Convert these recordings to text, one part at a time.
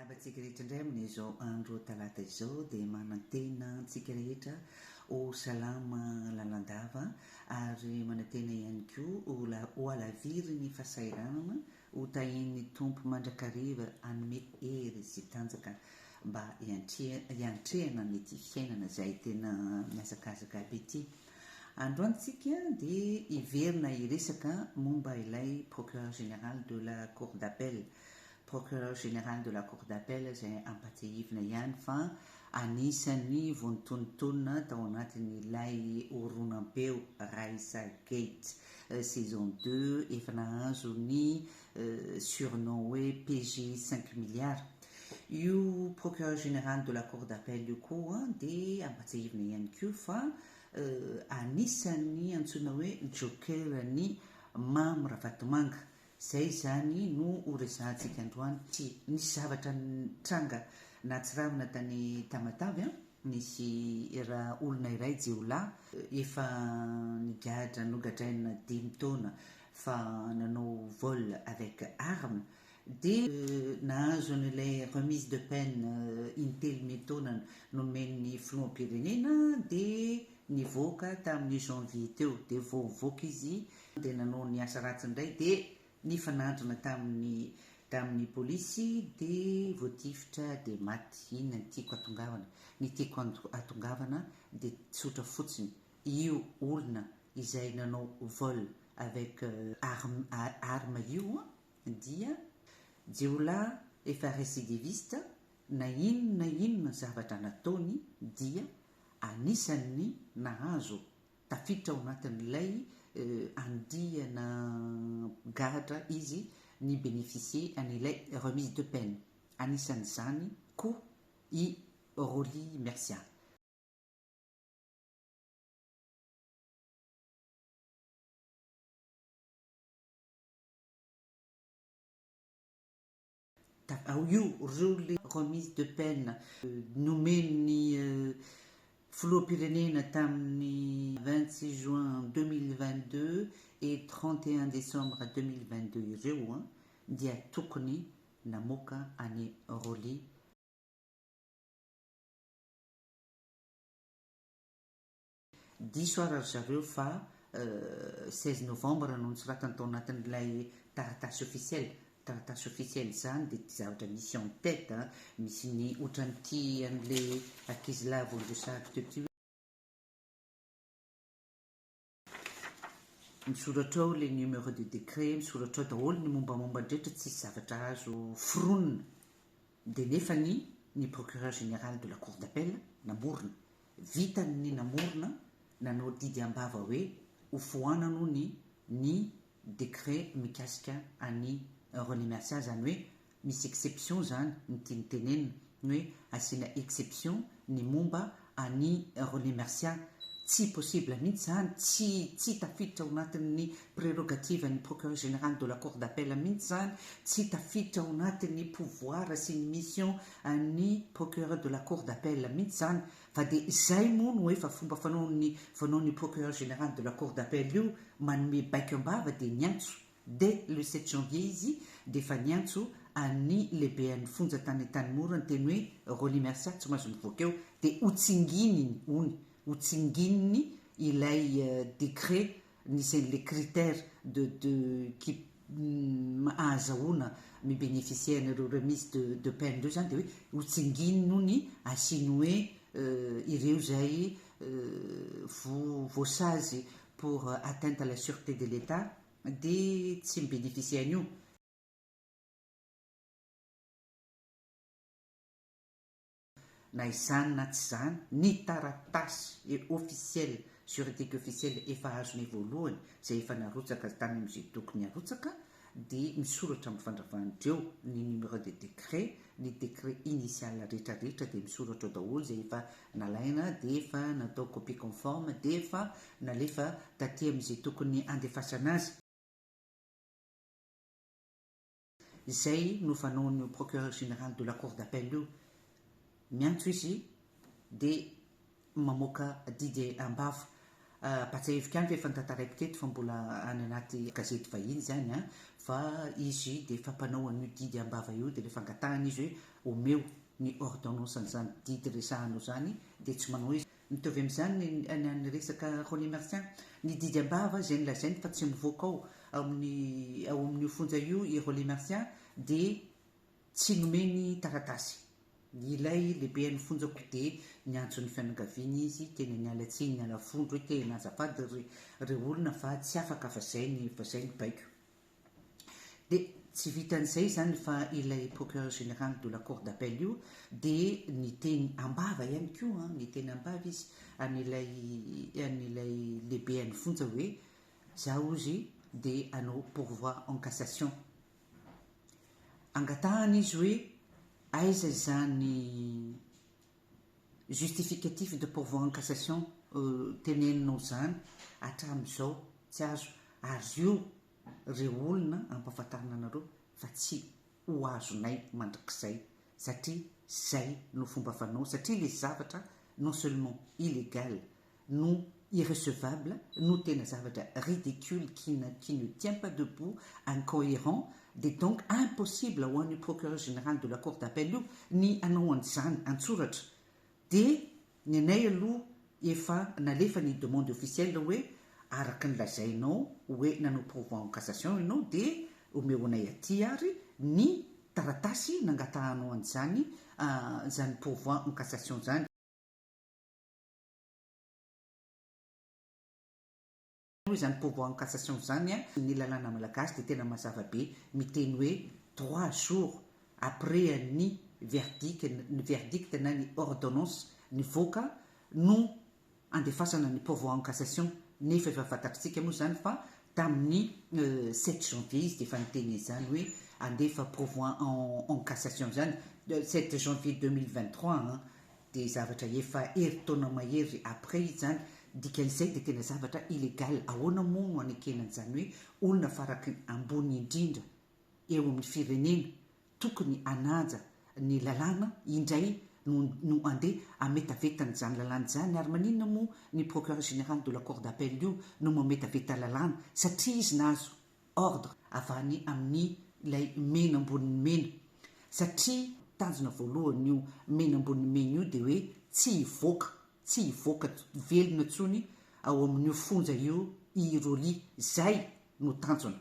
Antsika rehetra indray amin'izao andro talata izao dia manantena antsika rehetra ho salama lalandava ary manantena ihany koa ho alaviry ny fahasahiranana ho tahin'ny tompo mandrakariva anome hery sy tanjaka mba hiantrehana nyty fiainana izay tena miazakazaka be ity. Androantsika dia hiverina hiresaka momba ilay procureur général de la cour d'appel. Procureur général de la cour d'appel izay ampatehivina ihany fa anisan'ny vontontonona tao anatin'ilay horonam-peo Raisa Gate saison 2 efa nahazo ny surnom hoe PJ 5 milliards. Io procureur général de la cour d'appel io koa dia ampatehivina ihany koa fa anisan'ny antsoina hoe jokerany Mamy Ravatomanga. Zay zany no horesahantsika androany ty nisy zavatra tranga natsiravina tany Tamatavy nisy raha olona iray jeola efa nigadra nogadraina 5 taona fa nanao vol avec arme dia nahazo an'ilay remise de peine intelo taona nomen'ny filoham-pirenena dia nivoaka tamin'ny janvier teo dia voavoaka izy dia nanao ny asa ratsy indray dia ny fanandrina tamin'ny polisy dia voatifitra dia maty. Inona ny tiako atongavana? Ny tiako atongavana dia tsotra fotsiny io olona izay nanao vol avec arme io dia jeola efa récidiviste na inona zavatra nataony dia anisan'ny nahazo tafiditra ao anatin'ilay andihana gadra izy ny bénéficier an'ilay remise de peine. Anisan'izany koa i Roly Mercia. Io Roly remise de peine nomeny filoham-pirenena tamin'ny 26 juin 2022 et 31 décembre 2022 ireo dia tokony namoaka any Roly. Diso ary zareo fa 16 novembre no nisoratany tao anatin'ilay taratasy officiel zany dia zavatra misy en tête misy ny ohatran'ity an'ilay ankizilahy volomboasary teoty misoratra ao le numéro de décret, misoratra ao daholo ny mombamomba ndrehetra tsisy zavatra azo foronina dia nefa ny procureur général de la cour d'appel namorona vitany namorona nanao didy ambava hoe hofohanano ny décret mikasika any Roly Mercia zany hoe misy exception zany ny tiany tenenina hoe asiana exception ny momba any Roly Mercia. Tsy possible mihitsy zany tsy tafiditra ao anatin'ny prérogative ny procureur général de la cour d'appel mihitsy zany tsy tafiditra ao anatin'ny pouvoir sy ny mission ny procureur de la cour d'appel mihitsy zany fa dia zay moa no efa fomba fanaony procureur général de la cour d'appel io manome baika ambava dia niantso dès le 7 janvier izy dia efa niantso any lehibe an'ny fonja tany Tanimora ny teny hoe Roly Mercia tsy mahazo mivoaka eo dia hotsingininy ilay décret nisy les critères qui ahazahoana mibénéficier an'ireo remise de peine ireo zany dia hoe hotsingininy asiny hoe ireo zay voasazy pour atteinte à la sûreté de l'État dia tsy mibénéficier an'io. Na izany na tsy zany ny taratasy officiel juridique officiel efa azony voalohany zay efa narotsaka tany amin'izay tokony harotsaka dia misoratra amin'ny fandravan'ireo ny numéro de décret ny décret initial rehetrarehetra dia misoratra daholo zay efa nalaina dia efa natao copie conforme dia efa nalefa taty amin'izay tokony andefasana azy. Zay no fanaony procureur général de la cour d'appel io miantso izy dia mamoaka didy ambava patsahevika any fa tantaraiko teto fa mbola any anaty gazety vahiny zany a fa izy de fampanao an'io didy ambava io de rehefa angatahana izy hoe omeo ny ordonnance an'izany didy resahanao zany de tsy manao izy mitovy amin'izany ny resaka Rolie Martin ny didy ambava zay nilazainy fa tsy mivoaka ao amin'io fonja io i Rolie Martin de tsy nomeny taratasy ilay lehibe ny fonjako de niantson'ny fianakaviany izy tena niala tsiny niala fondro hoe tena azafady re olona fa tsy afaka fa zay ny baiko de tsy vitan'izay zany fa ilay procureur général de la cour d'appel io de ny teny ambava ihany koa ny teny ambava izy an'ilay lehibe ny fonja hoe zaho izy de anao pourvoi en cassation angatahana izy hoe aiza zany justificatif de pourvoi en cassation teneninao zany hatramin'izao tsy azo ary io re olona ampahafantarina anareo fa tsy ho azonay mandrakizay satria zay no fomba fanao satria le zavatra non seulement illégal no irrecevable no tena zavatra ridicule qui ne tient pas debout incohérent de donc impossible ho an'ny procureur général de la cour d'appel io ny anao an'izany antsoratra de ny anay aloha efa nalefa ny demande officielle hoe araka ny lazainao hoe nanao pourvoi en cassation ianao de omeo anay aty ary ny taratasy nangatahanao an'izany zany pourvoi en cassation zany zany pourvoi en cassation zany ny lalàna malagasy de tena mazava be miteny hoe 3 jours après ny verdict na ny ordonnance nivoaka no andefasana ny pourvoi en cassation nefa efa fantatritsika moa zany fa tamin'ny 7 janvier izy de efa niteny zany hoe andefa pourvoi en cassation zany 7 janvier 2023 de zavatra efa herintaona mahery après izy zany dikan'izay de tena zavatra illégal ahoana moa no anekenan'izany hoe olona faraky ambony indrindra eo amin'ny firenena tokony ananja ny lalàna indray no andeha ametavetana zany lalàna zany ary maninona moa ny procureur général de la cour d'appel io no mametaveta lalàna satria izy nahazo ordre avany amin'ny ilay mena amboniny mena satria tanjona voalohany io mena amboniny mena io de hoe tsy hivoaka velona ntsony ao amin'io fonja io i Rolie zay no tanjona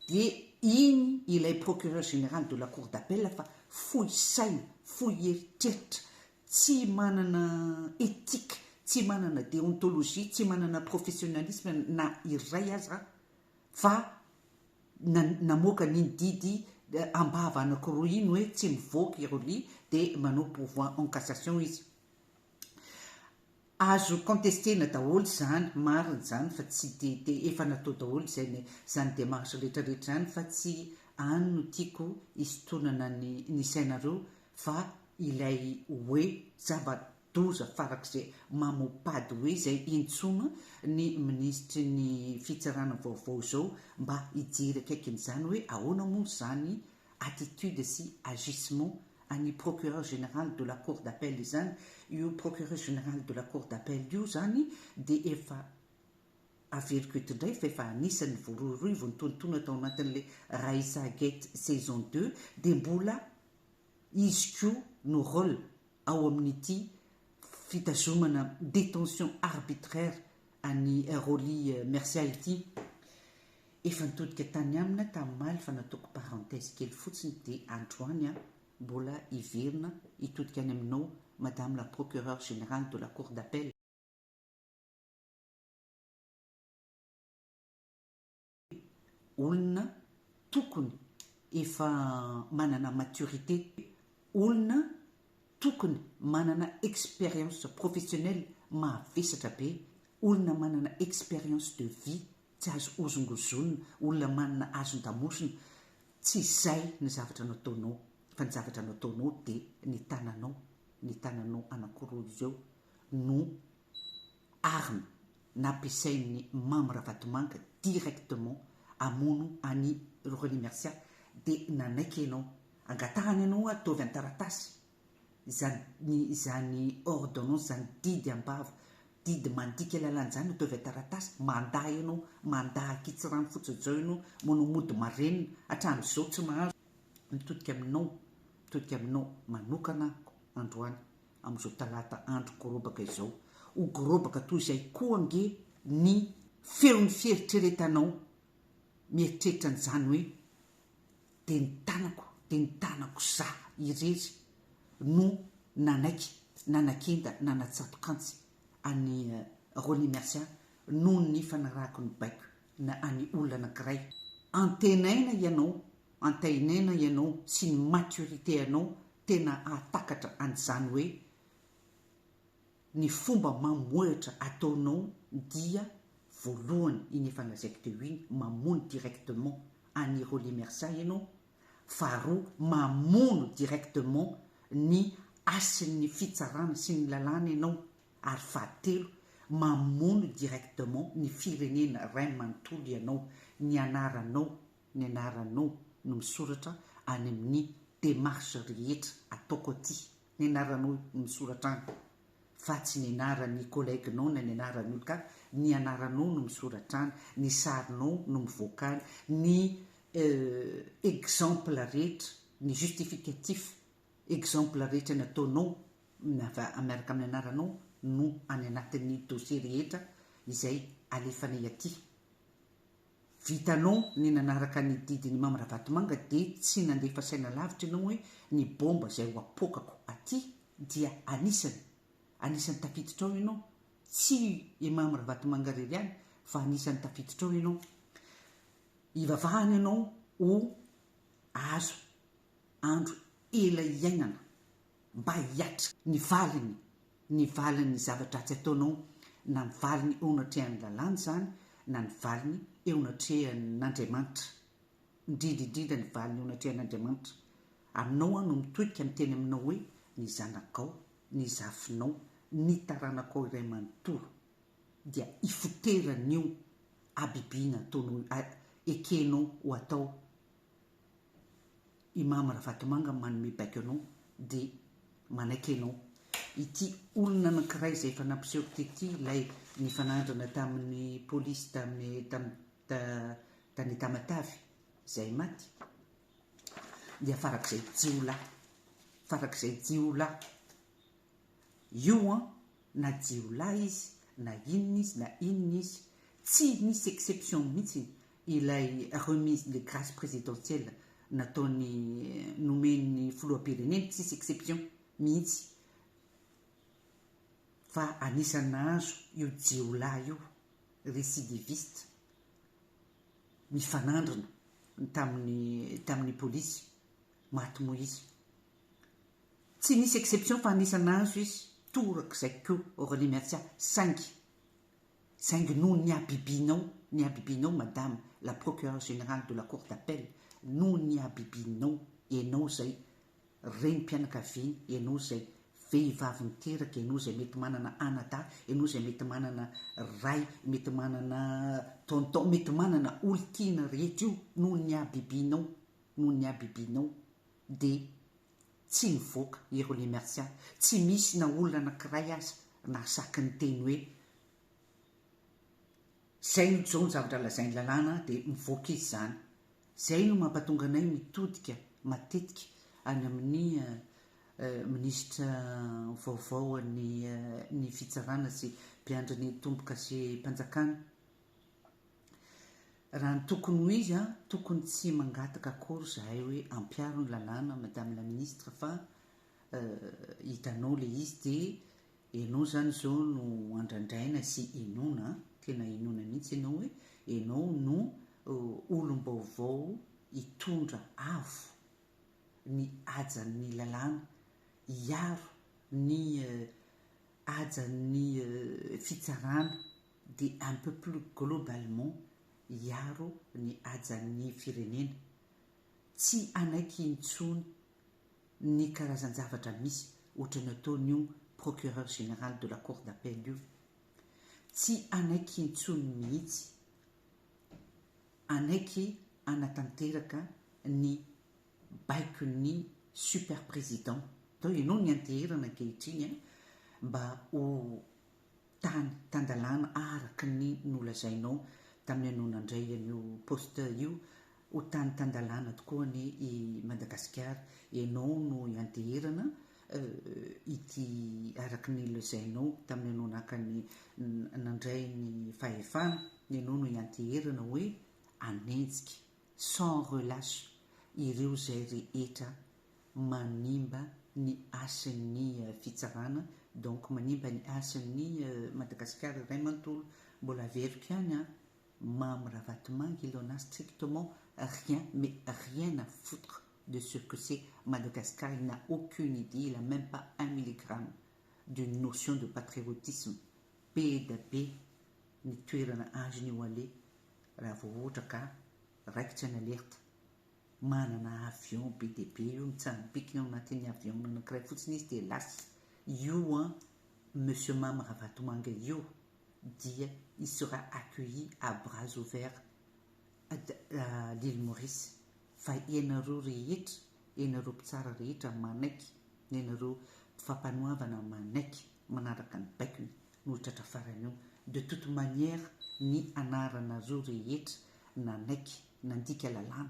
de iny ilay procureur général de la cour d'appel fa fohy saina fohy eritreritra tsy manana éthique tsy manana déontologie tsy manana professionnalisme na iray aza fa namoaka niny didy ambava anankiroa iny hoe tsy mivoaka i Rolie de manao pourvoi en cassation izy azo contestena daholo zany marina zany fa tsy de efa natao daholo zany démarche rehetrarehetra zany fa tsy any no tiako isotonana ny sainareo fa ilay hoe zava-doza farak'izay mamopady hoe zay intsona ny ministry ny fitsarana vaovao zao mba hijery akaikin'izany hoe ahoana moa zany attitude sy agissement any procureur général de la cour d'appel zany io procureur général de la cour d'appel io zany de efa averiko eto indray fa efa anisany voaroiroy vontontoana tao anatin'le Raissa Gate saison 2 de mbola izy ko no rôle ao amin'ity fitazomana détention arbitraire any Rolie Marcial ity efa nitodika tany amina tamin'maly fa nataoko parenthèse kely fotsiny de androany mbola hiverina hitodika any aminao madame la procureure générale de la cour d'appel olona tokony efa manana maturité olona tokony manana expérience professionnelle mavesatra be olona manana expérience de vie tsy azo ozongozonina olona manana azon-damosina tsy zay ny zavatra nataonao fa ny zavatra nataonao de ny tananao anankiroa izao no arme nampiasain'ny membre vatomanga directement amono any Rolie Marcial de nanaiky ianao angatahany ianao ataovy an-taratasy zany ordonnance zany didy ambava didy mandika lalany zany ataovy taratasy mandaha ianao mandaha akitsy rano fotsiny zao ianao manao mody marenina hatramin'izao tsy mahazo mitodika aminao manokana androany amin'izao talata andro gorobaka izao ho gorobaka toy izay koa ange ny feon'ny fieritreretanao mieritreritra n'izany hoe de ny tanako za irery no nanakenda nanatsatokantsy any Rony Mercia noho ny fanarahako ny baiko na any olona anankiray antenaina ianao sy ny maturité anao tena atakatra an'izany hoe ny fomba mamoetra ataonao dia voalohany iny efa lazaiko teo iny mamono directement any Rony Mercia ianao faharoa mamono directement ny asin'ny fitsarana sy ny lalàna ianao ary fahatelo mamono directement ny firenena ray manontolo ianao ny anaranao no misoratra any amin'ny démarche rehetra ataoko aty ny anaranao misoratra any fa tsy ny anaran'ny collèguenao na ny anaran'ny olo ka ny anaranao no misoratra any ny sarinao no mivoaka any ny exemple rehetra ny justificatif exemple rehetra ny ataonao miaraka amin'ny anaranao no any anatin'ny dossier rehetra izay alefanay aty vitanao ny nanaraka ny didiny Mamarabatomanga de tsy nandefa saina lavitra ianao hoe ny bomba izay ho apokako aty dia anisany tafiditra ao ianao tsy Mamarabatomanga rery any fa anisany tafiditra ao ianao ivavahana ianao ho azo andro ela iainana mba hiatra ny valiny zavatra tsy ataonao na ny valiny eo anatrehan'ny lalàna zany na ny valiny eo anatrehan'Andriamanitra indrindrindrindra ny valiny eo anatrehan'Andriamanitra aminao no mitodika miteny aminao hoe ny zanakao ny zafinao ny taranakao iray manontolo dia ifoteran'io abibiana ataonao ekenao ho atao i Mamarabatomanga manome baiko anao de manaiky anao ity olona anankiray izay efa nampiseho tety ilay ny fanandrana tamin'ny polisy tany Tamatavy izay maty dia farak'izay jiolahy io na jiolahy izy na inona izy tsy nisy exception mihitsy ilay remise de grâce présidentielle nataony nomeny filoham-pirenena tsisy exception mihitsy fa anisany nahazo io jiolahy io récidiviste mifanandrana tamin'ny polisy maty moa izy tsy nisy exception fa anisany nahazo izy torak'izay ko Rony Mercia saingy noho ny abibinao madame la procureure générale de la cour d'appel noho ny abibinao ianao zay renim-pianakaviana ianao zay vehivavy miteraka ianao zay mety manana anada ianao zay mety manana ray mety manana tonton mety manana olontiana rehetra io noho ny abibinao de tsy nivoaka i Rony Mercia tsy misy na olona anankiray aza na saky ny teny hoe zay zao ny zavatra lazainy lalàna de mivoaka izy zany zay no mampatonga anay mitodika matetika any amin'ny ministra vaovao ny fitsarana sy mpiandry ny tomboka sy mpanjakana raha ny tokony ho izy tokony tsy mangataka akory zahay hoe ampiaro ny lalàna madame la ministre fa hitanao le izy de ianao zany zao no andrandraina sy inona tena inona mihitsy ianao hoe ianao no olom-baovao hitondra avo ny ajan'ny lalàna hiaro ny ajan'ny fitsarana de un peu plus globalement hiaro ny ajan'ny firenena tsy anaiky intsony ny karazan-javatra misy ohatra ny ataon'io procureur général de la cour d'appel io tsy anaiky intsony mihitsy anaiky anatanteraka ny baikon'ny super président tao ianao ny anteherana ankehitriny mba ho tany tandalàna araka ny nolazainao tamin'ny anao nandray an'io poste io ho tany tandalàna tokoa ny Madagasikara ianao no ianteherana ity araka ny lazainao tamin'ny anao nakany nandray ny fahefana ianao no ianteherana hoe anenjika sans relâche ireo zay rehetra manimba ny asan'ny fitsarana donc manimba ny asan'ny Madagasikara iray manontolo mbola averiko ihany Mame Ravatomanga il en a strictement rien mais rien à foutre de ce que c'est Madagascar. Il n'a aucune idée, il n'a même pas 1 milligramme d'une notion de patriotisme. PDP ny toerana azony ho ale raha vao ohatra ka raikitra ny alerta manana avion BDP io mitsanopikina ao anatin'ny avion anankiray fotsiny izy dia lasa io monsieur Mame Ravatomanga io dia il sera accueilli à bras ouverts à l'île Maurice fa ianareo rehetra ianareo mpitsara rehetra manaiky ianareo mpifampanoavana manaiky manaraka ny baikony nolotratra farany eo de toute manière ny anaranareo rehetra nanaiky nandika lalàna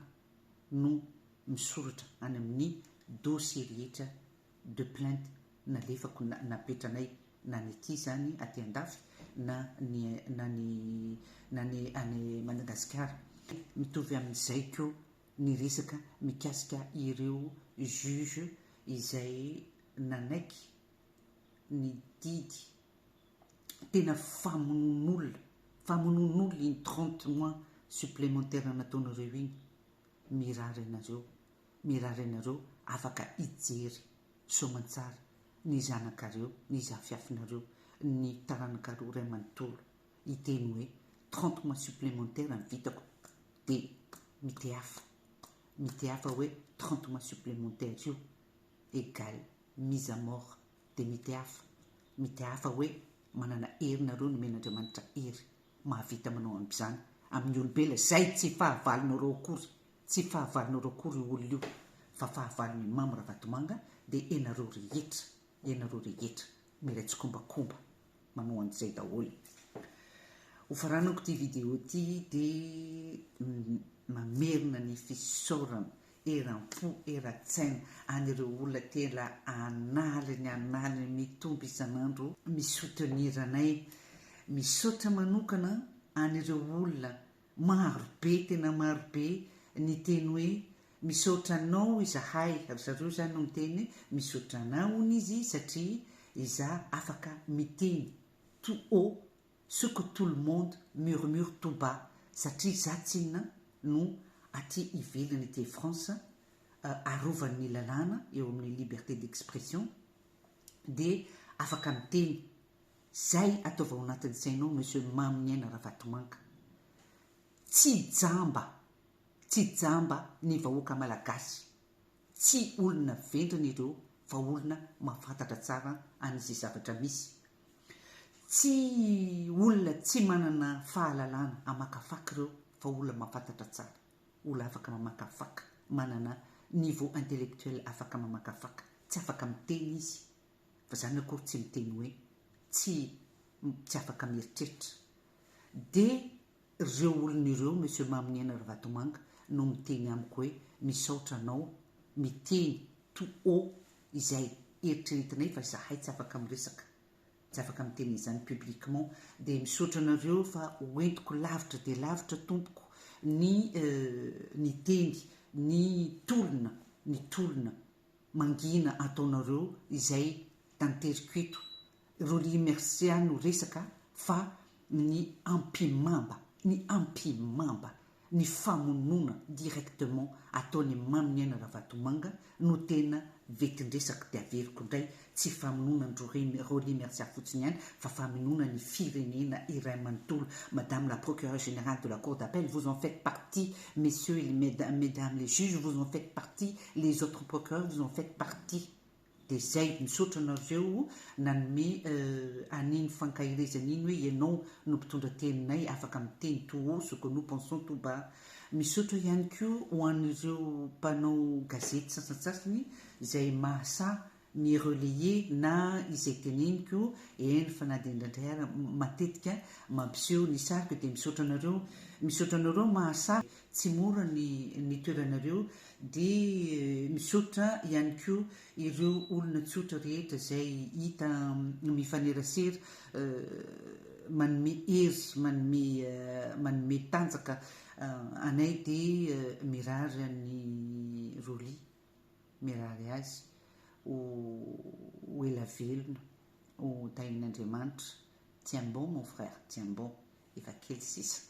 no misoratra any amin'ny dossier rehetra de plainte nalefako napetranay na ny ity zany aty andafy na ny any Madagasikara mitovy amin'izay koa ny resaka mikasika ireo juge izay nanaiky ny didy tena famonon'olona iny 30 mois supplémentaire nataonareo iny mirary anareo afaka ijery soamantsara ny zanakareo ny zafiafinareo ny taranakareo ray manontolo iteny hoe 30 mois supplémentaire ny vitako dia mitehafa hoe 30 mois supplémentaire io égale mise à mort dia mitehafa hoe manana herinareo ny men'Andriamanitra hery mahavita manao amin'izany amin'ny olombelona zay tsy fahavalonareo akory olona io fa fahavalon'ny Mame Ravatomanga dia ianareo rehetra miraitsy-kombakomba manao an'izay daholo. Hofaranako ity video ity dia mamerina ny fisaorana eram-po eran-tsaina an'ireo olona tena analiny mitombo isan'andro misoutenir anay misaotra manokana an'ireo olona marobe tena marobe ny teny hoe misaotra anao izahay zareo zany no miteny misaotra anao izy satria izaho afaka miteny tout haut ce que tout le monde murmure tout bas satria izaho tsy inona no aty ivelany ity France arovan'ny lalàna eo amin'ny liberté d'expression dia afaka miteny zay ataova ao anatin'ny sainao monsieur Mame Niaina Ravatomanga tsy jamba ny vahoaka malagasy tsy olona vendrina ireo fa olona mahafantatra tsara an'izay zavatra misy tsy olona tsy manana fahalalana amakafaky ireo fa olona mahafantatra tsara olona afaka mamakafaka manana niveau intellectuel afaka mamakafaka tsy afaka miteny izy fa zany akory tsy miteny hoe tsy afaka mieritreritra dia ireo olona ireo monsieur Mame Niaina Ravatomanga no miteny amiko hoe misaotra anao miteny tout haut izay eritreretinay fa zahay tsy afaka miresaka tsy afaka miteny izany publiquement dia misaotra anareo fa hoentiko lavitra dia lavitra tompoko ny teny ny tolona mangina ataonareo izay tanteriko eto remercier no resaka fa ny ampimamba ny famonona directement ataon'ny Mame Niaina Ravatomanga no tena vetindresaka dia averiko indray tsy famonona ny remercier fotsiny ihany fa famonona ny firenena iray manontolo. Madame la procureure générale de la cour d'appel, vous en faites partie, messieurs et mesdames les juges, vous en faites partie, les autres procureurs, vous en faites partie. Dia zay misaotra anareo nanome aniny fankahirezana iny hoe ianao no mpitondra teninay afaka miteny tout haut ce que nous pensons tout bas. Misaotra ihany koa ho an'ireo mpanao gazety sasatsasany izay mahasa ny relayer na izay teneniko eny fa na dia indraindray ary matetika mampiseho ny sariko dia misaotra anareo mahasary tsy mora ny toeranareo dia misaotra ihany koa ireo olona tsotra rehetra izay hita mifanerasera manome hery manome tanjaka anay dia mirary ny rolia mirary azy ho ela velona ho tahin'Andriamanitra. Tiens bon mon frère, tiens bon, efa kely sisa.